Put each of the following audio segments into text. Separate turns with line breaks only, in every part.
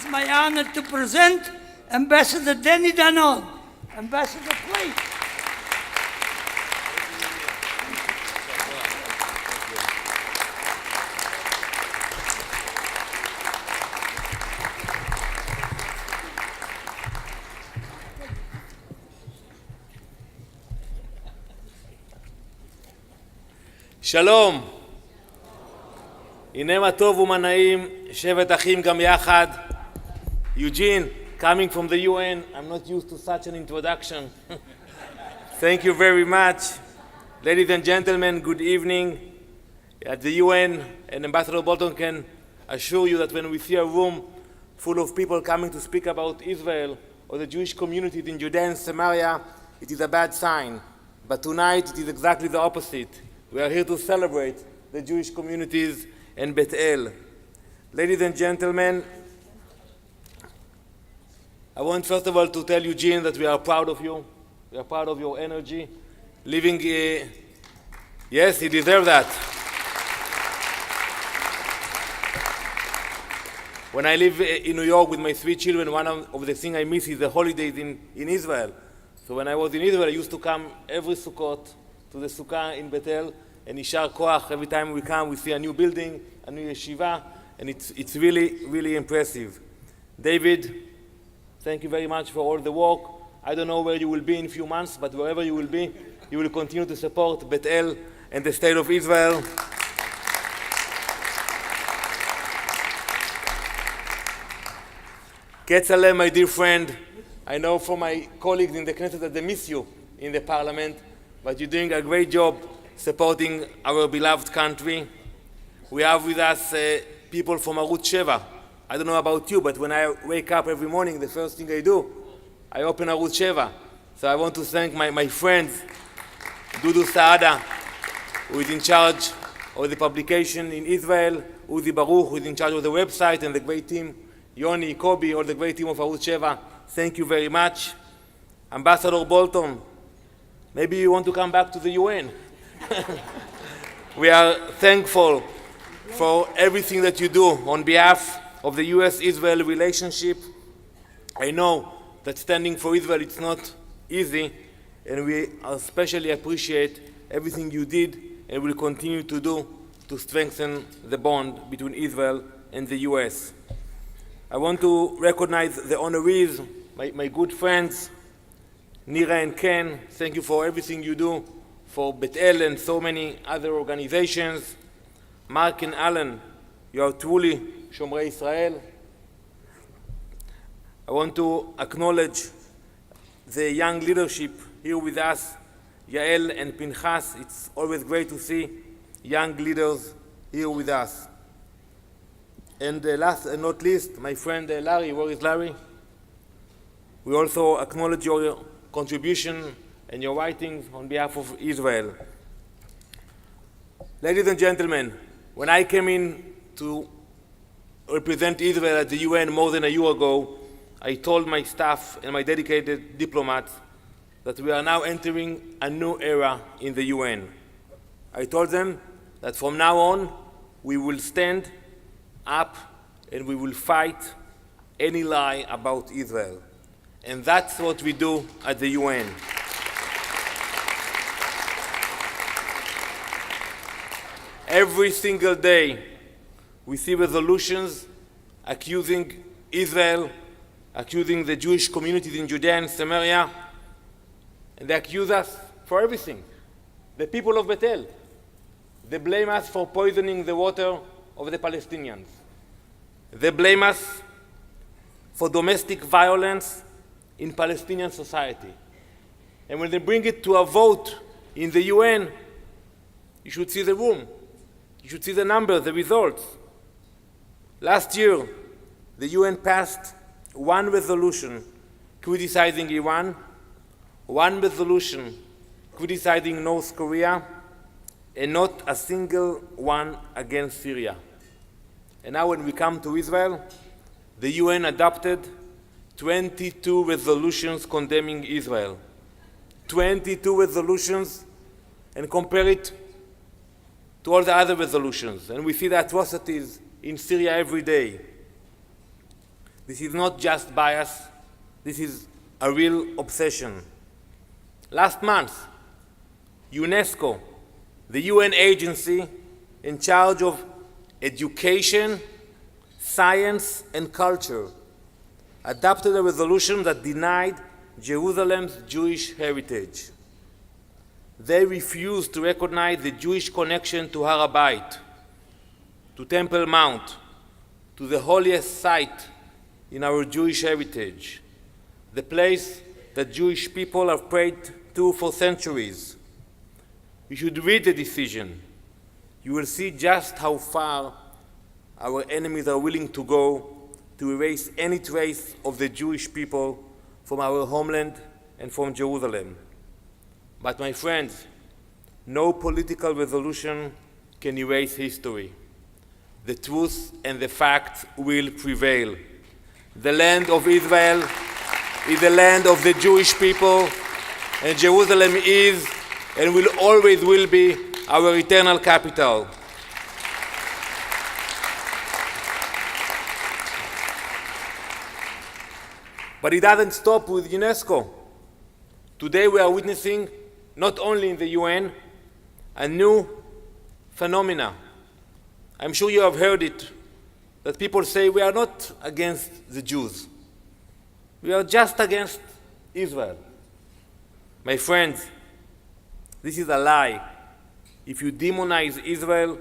is my honor to present Ambassador Danon. Ambassador, please.
שלום. הנה מה טוב ומה נעים, שבט אחים גם יחד. Eugene, coming from the UN, I'm not used to such an introduction. Thank you very much. Ladies and gentlemen, good evening. At the UN, and Ambassador Bolton can assure you that when we see a room full of people coming to speak about Israel or the Jewish communities in Judea and Samaria, it is a bad sign. But tonight it is exactly the opposite. We are here to celebrate the Jewish communities in Bethel. Ladies and gentlemen, I want first of all to tell Eugene that we are proud of you. We are proud of your energy. Living, yes, he deserves that. When I live in New York with my 3 children, one of the things I miss is the holidays in Israel. So when I was in Israel, I used to come every Sukkot to the Sukkah in Bethel, and Yishar Koach. Every time we come, we see a new building, a new yeshiva, and it's really, really impressive. David, thank you very much for all the work. I don't know where you will be in a few months, but wherever you will be, you will continue to support Bethel and the state of Israel. Ketzaleh, my dear friend, I know from my colleagues in the Knesset that they miss you in the parliament, but you're doing a great job supporting our beloved country. We have with us people from Arutz 7. I don't know about you, but when I wake up every morning, the first thing I do, I open Arutz 7. So I want to thank my friends, Dudu Saada, who is in charge of the publication in Israel, Uzi Baruch, who is in charge of the website, and the great team, Yoni, Kobi, all the great team of Arutz 7. Thank you very much. Ambassador Bolton, maybe you want to come back to the UN. We are thankful for everything that you do on behalf of the U.S.-Israel relationship. I know that standing for Israel it's not easy, and we especially appreciate everything you did and will continue to do to strengthen the bond between Israel and the U.S. I want to recognize the honorees, my good friends, Nira and Ken. Thank you for everything you do for Bethel and so many other organizations. Mark and Alan, you are truly Shomrei Israel. I want to acknowledge the young leadership here with us, Yael and Pinchas. It's always great to see young leaders here with us. And last and not least, my friend Larry. Where is Larry? We also acknowledge your contribution and your writings on behalf of Israel. Ladies and gentlemen, when I came in to represent Israel at the UN more than a year ago, I told my staff and my dedicated diplomats that we are now entering a new era in the UN. I told them that from now on, we will stand up and we will fight any lie about Israel. And that's what we do at the UN. Every single day, we see resolutions accusing Israel, accusing the Jewish communities in Judea and Samaria, and they accuse us for everything. The people of Bethel, they blame us for poisoning the water of the Palestinians. They blame us for domestic violence in Palestinian society. And when they bring it to a vote in the UN, you should see the room. You should see the numbers, the results. Last year, the UN passed one resolution criticizing Iran, one resolution criticizing North Korea, and not a single one against Syria. And now when we come to Israel, the UN adopted 22 resolutions condemning Israel. 22 resolutions, and compare it to all the other resolutions. And we see the atrocities in Syria every day. This is not just bias, this is a real obsession. Last month, UNESCO, the UN agency in charge of education, science, and culture, adopted a resolution that denied Jerusalem's Jewish heritage. They refused to recognize the Jewish connection to Har HaBayit, to Temple Mount, to the holiest site in our Jewish heritage, the place that Jewish people have prayed to for centuries. You should read the decision. You will see just how far our enemies are willing to go to erase any trace of the Jewish people from our homeland and from Jerusalem. But my friends, no political resolution can erase history. The truth and the facts will prevail. The land of Israel is the land of the Jewish people, and Jerusalem is and will always will be our eternal capital. But it doesn't stop with UNESCO. Today we are witnessing, not only in the UN, a new phenomena. I'm sure you have heard it, that people say we are not against the Jews. We are just against Israel. My friends, this is a lie. If you demonize Israel,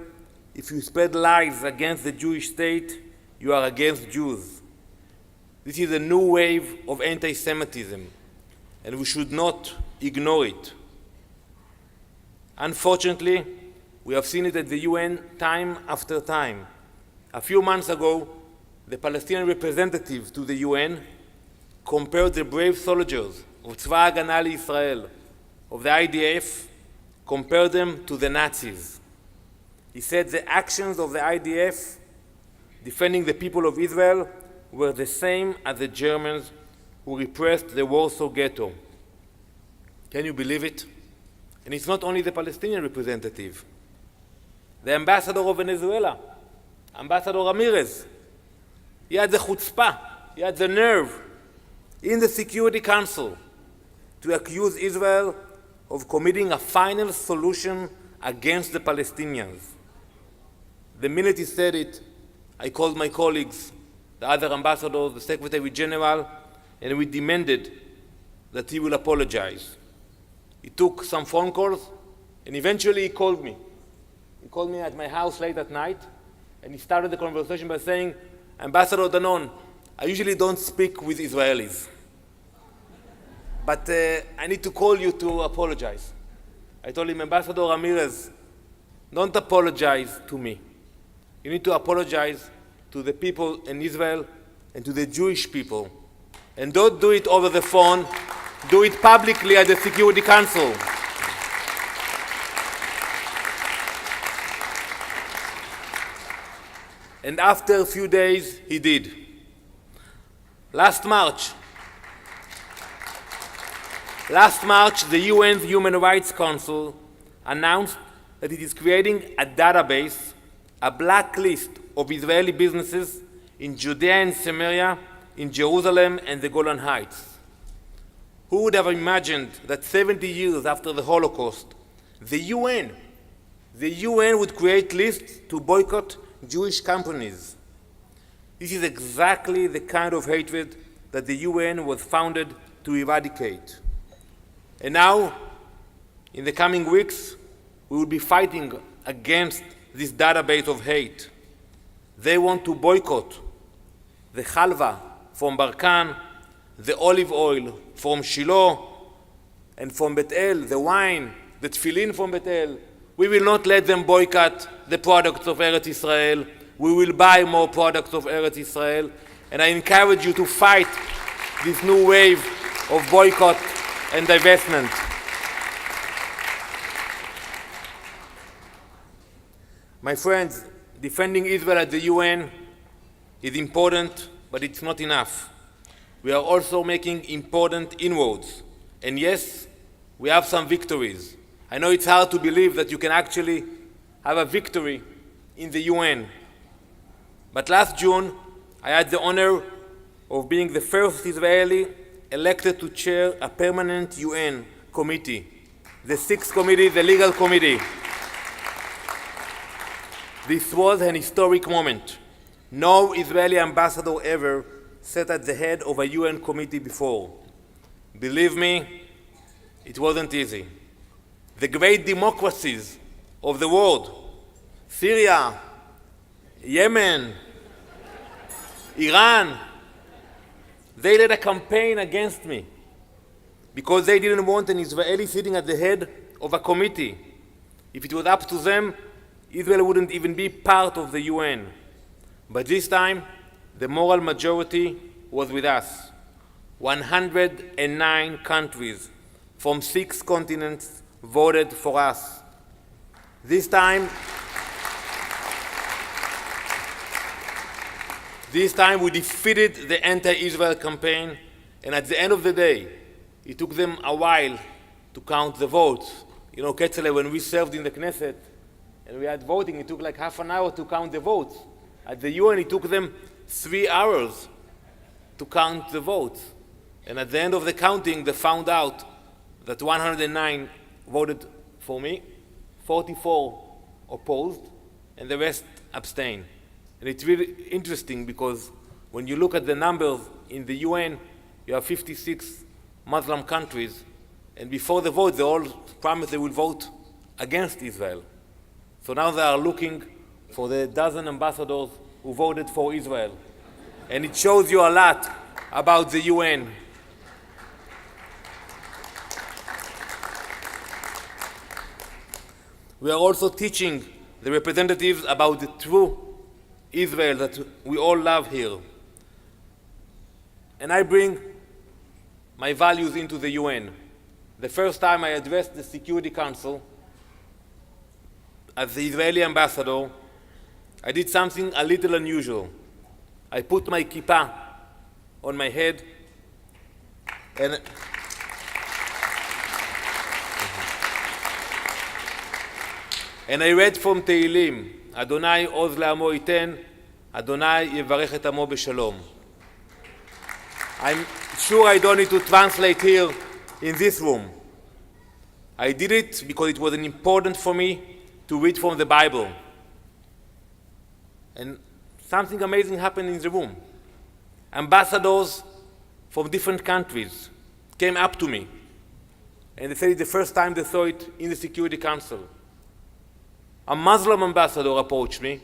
if you spread lies against the Jewish state, you are against Jews. This is a new wave of anti-Semitism, and we should not ignore it. Unfortunately, we have seen it at the UN time after time. A few months ago, the Palestinian representative to the UN compared the brave soldiers of Tzva Hagana Li'Israel, of the IDF, compared them to the Nazis. He said the actions of the IDF defending the people of Israel were the same as the Germans who repressed the Warsaw Ghetto. Can you believe it? And it's not only the Palestinian representative. The ambassador of Venezuela, Ambassador Ramirez, he had the chutzpah, he had the nerve in the Security Council to accuse Israel of committing a final solution against the Palestinians. The minute he said it, I called my colleagues, the other ambassadors, the Secretary General, and we demanded that he will apologize. He took some phone calls, and eventually he called me. He called me at my house late at night, and he started the conversation by saying, Ambassador Danon, I usually don't speak with Israelis, but I need to call you to apologize. I told him, Ambassador Ramirez, don't apologize to me. You need to apologize to the people in Israel and to the Jewish people. And don't do it over the phone. Do it publicly at the Security Council. And after a few days, he did. Last March, the UN's Human Rights Council announced that it is creating a database, a blacklist of Israeli businesses in Judea and Samaria, in Jerusalem and the Golan Heights. Who would have imagined that 70 years after the Holocaust, the UN would create lists to boycott Jewish companies? This is exactly the kind of hatred that the UN was founded to eradicate. And now, in the coming weeks, we will be fighting against this database of hate. They want to boycott the halva from Barkan, the olive oil from Shiloh, and from Beit El, the wine, the tefillin from Beit El. We will not let them boycott the products of Eretz Israel. We will buy more products of Eretz Israel. And I encourage you to fight this new wave of boycott and divestment. My friends, defending Israel at the UN is important, but it's not enough. We are also making important inroads. And yes, we have some victories. I know it's hard to believe that you can actually have a victory in the UN. But last June, I had the honor of being the first Israeli elected to chair a permanent UN committee, the Sixth Committee, the Legal Committee. This was an historic moment. No Israeli ambassador ever sat at the head of a UN committee before. Believe me, it wasn't easy. The great democracies of the world, Syria, Yemen, Iran, they led a campaign against me because they didn't want an Israeli sitting at the head of a committee. If it was up to them, Israel wouldn't even be part of the UN. But this time, the moral majority was with us. 109 countries from 6 continents voted for us. This time we defeated the anti-Israel campaign, and at the end of the day, it took them a while to count the votes. You know, Ketzele, when we served in the Knesset and we had voting, it took like half an hour to count the votes. At the UN, it took them 3 hours to count the votes. And at the end of the counting, they found out that 109 voted for me, 44 opposed, and the rest abstained. And it's really interesting because when you look at the numbers in the UN, you have 56 Muslim countries, and before the vote, they all promised they will vote against Israel. So now they are looking for the dozen ambassadors who voted for Israel. And it shows you a lot about the UN. We are also teaching the representatives about the true Israel that we all love here. And I bring my values into the UN. The first time I addressed the Security Council as the Israeli ambassador, I did something a little unusual. I put my kippah on my head and I read from Tehillim, Adonai oz le'amo iten, Adonai yevarech et amo b'shalom. I'm sure I don't need to translate here in this room. I did it because it was important for me to read from the Bible. And something amazing happened in the room. Ambassadors from different countries came up to me, and they said it's the first time they saw it in the Security Council. A Muslim ambassador approached me, and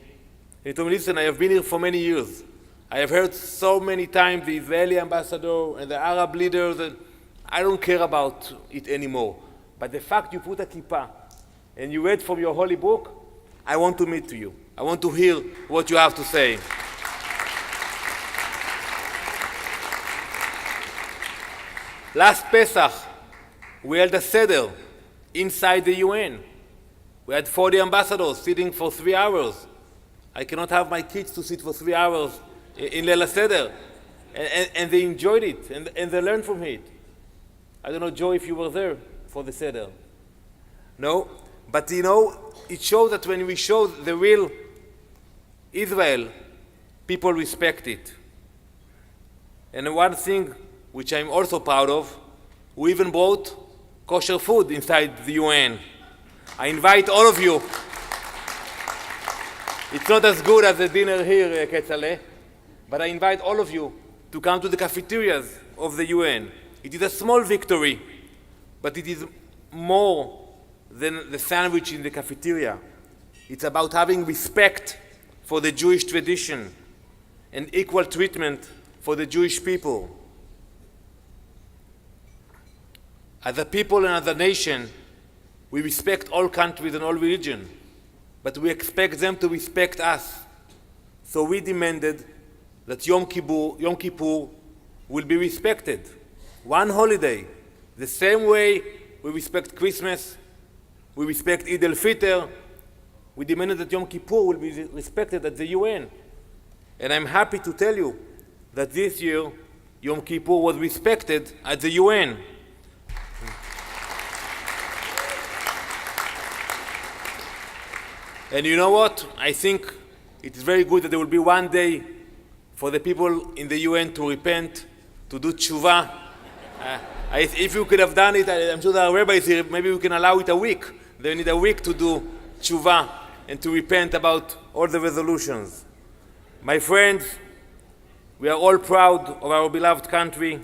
he told me, listen, I have been here for many years. I have heard so many times the Israeli ambassador and the Arab leaders, and I don't care about it anymore. But the fact you put a kippah and you read from your holy book, I want to meet you. I want to hear what you have to say. Last Pesach, we held a seder inside the UN. We had 40 ambassadors sitting for 3 hours. I cannot have my kids to sit for 3 hours in Leil Seder. And they enjoyed it, and they learned from it. I don't know, Joe, if you were there for the Seder. No? But you know, it shows that when we show the real Israel, people respect it. And one thing which I'm also proud of, we even brought kosher food inside the UN. I invite all of you. It's not as good as the dinner here, Ketzale, but I invite all of you to come to the cafeterias of the UN. It is a small victory, but it is more than the sandwich in the cafeteria. It's about having respect for the Jewish tradition and equal treatment for the Jewish people. As a people and as a nation, we respect all countries and all religions, but we expect them to respect us. So we demanded that Yom Kippur will be respected. One holiday, the same way we respect Christmas, we respect Eid al-Fitr, we demanded that Yom Kippur will be respected at the UN. And I'm happy to tell you that this year, Yom Kippur was respected at the UN. And you know what? I think it is very good that there will be one day for the people in the UN to repent, to do tshuva. If you could have done it, I'm sure there are rabbis here, maybe we can allow it a week. They need a week to do tshuva and to repent about all the resolutions. My friends, we are all proud of our beloved country.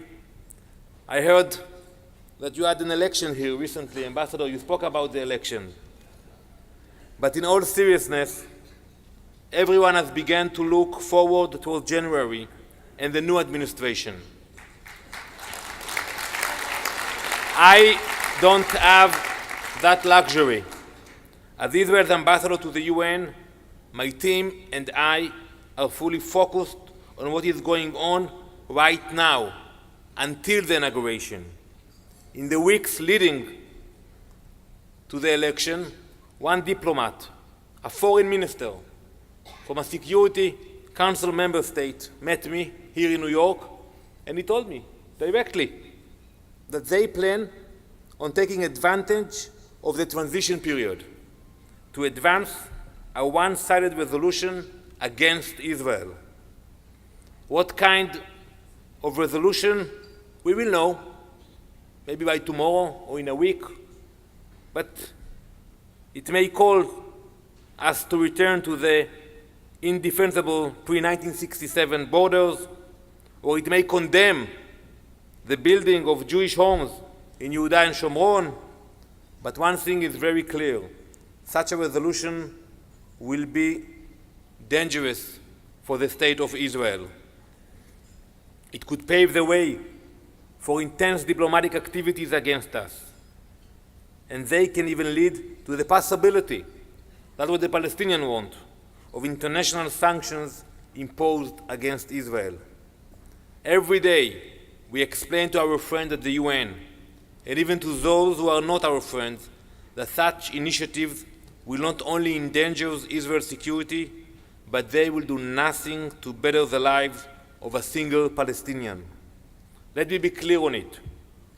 I heard that you had an election here recently. Ambassador, you spoke about the election. But in all seriousness, everyone has begun to look forward towards January and the new administration. I don't have that luxury. As Israel's ambassador to the UN, my team and I are fully focused on what is going on right now until the inauguration. In the weeks leading to the election, one diplomat, a foreign minister from a Security Council member state, met me here in New York, and he told me directly that they plan on taking advantage of the transition period to advance a one-sided resolution against Israel. What kind of resolution, we will know, maybe by tomorrow or in a week, but it may call us to return to the indefensible pre-1967 borders, or it may condemn the building of Jewish homes in Yehuda and Shomron. But one thing is very clear: such a resolution will be dangerous for the state of Israel. It could pave the way for intense diplomatic activities against us. And they can even lead to the possibility, that's what the Palestinians want, of international sanctions imposed against Israel. Every day we explain to our friends at the UN, and even to those who are not our friends, that such initiatives will not only endanger Israel's security, but they will do nothing to better the lives of a single Palestinian. Let me be clear on it.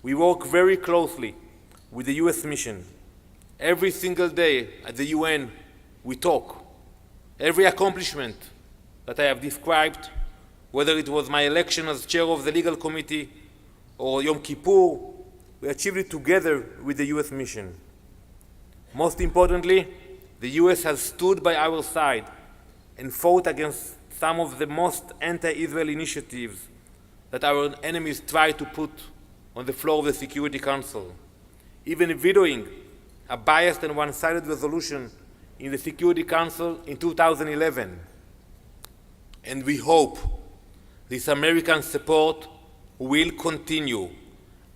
We work very closely with the US mission. Every single day at the UN, we talk. Every accomplishment that I have described, whether it was my election as chair of the legal committee or Yom Kippur, we achieved it together with the US mission. Most importantly, the US has stood by our side and fought against some of the most anti-Israel initiatives that our enemies try to put on the floor of the Security Council, even vetoing a biased and one-sided resolution in the Security Council in 2011. And we hope this American support will continue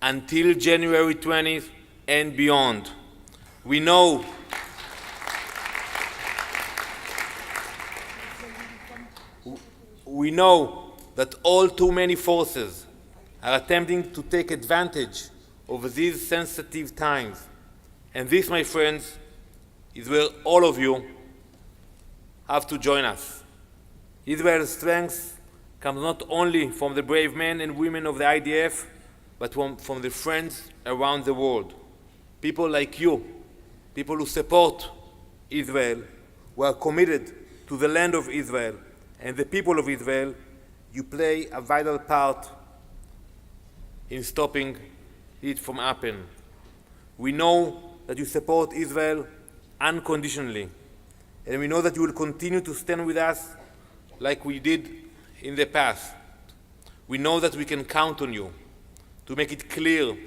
until January 20th and beyond. We know that all too many forces are attempting to take advantage of these sensitive times. And this, my friends, is where all of you have to join us. Israel's strength comes not only from the brave men and women of the IDF, but from the friends around the world. People like you, people who support Israel, who are committed to the land of Israel and the people of Israel. You play a vital part in stopping it from happening. We know that you support Israel unconditionally, and we know that you will continue to stand with us like we did in the past. We know that we can count on you to make it clear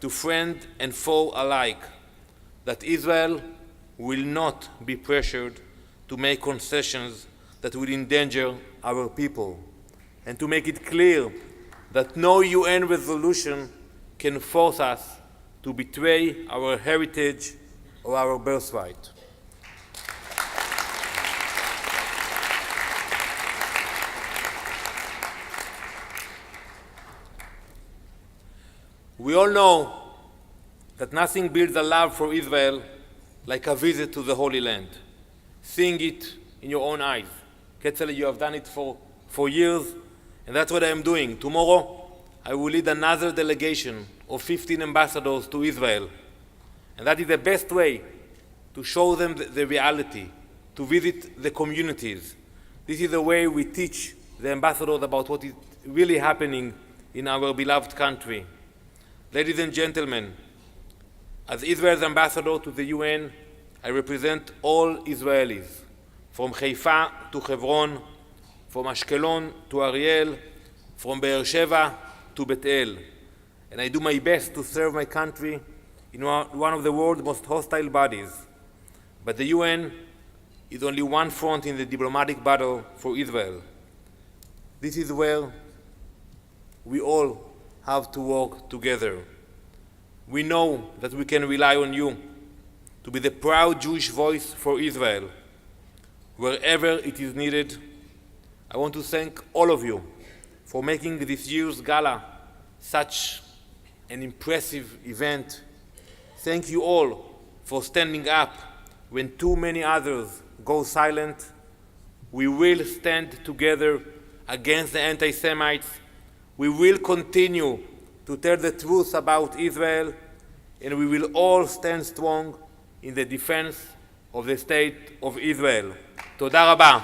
to friend and foe alike that Israel will not be pressured to make concessions that will endanger our people, and to make it clear that no UN resolution can force us to betray our heritage or our birthright. We all know that nothing builds a love for Israel like a visit to the Holy Land. Seeing it in your own eyes. Ketzele, you have done it for years, and that's what I am doing. Tomorrow, I will lead another delegation of 15 ambassadors to Israel. And that is the best way to show them the reality, to visit the communities. This is the way we teach the ambassadors about what is really happening in our beloved country. Ladies and gentlemen, as Israel's ambassador to the UN, I represent all Israelis, from Haifa to Hebron, from Ashkelon to Ariel, from Be'er Sheva to Beit El. And I do my best to serve my country in one of the world's most hostile bodies. But the UN is only one front in the diplomatic battle for Israel. This is where we all have to work together. We know that we can rely on you to be the proud Jewish voice for Israel. Wherever it is needed, I want to thank all of you for making this year's Gala such an impressive event. Thank you all for standing up when too many others go silent. We will stand together against the anti-Semites. We will continue to tell the truth about Israel, and we will all stand strong in the defense of the state of Israel. Toda Rabba.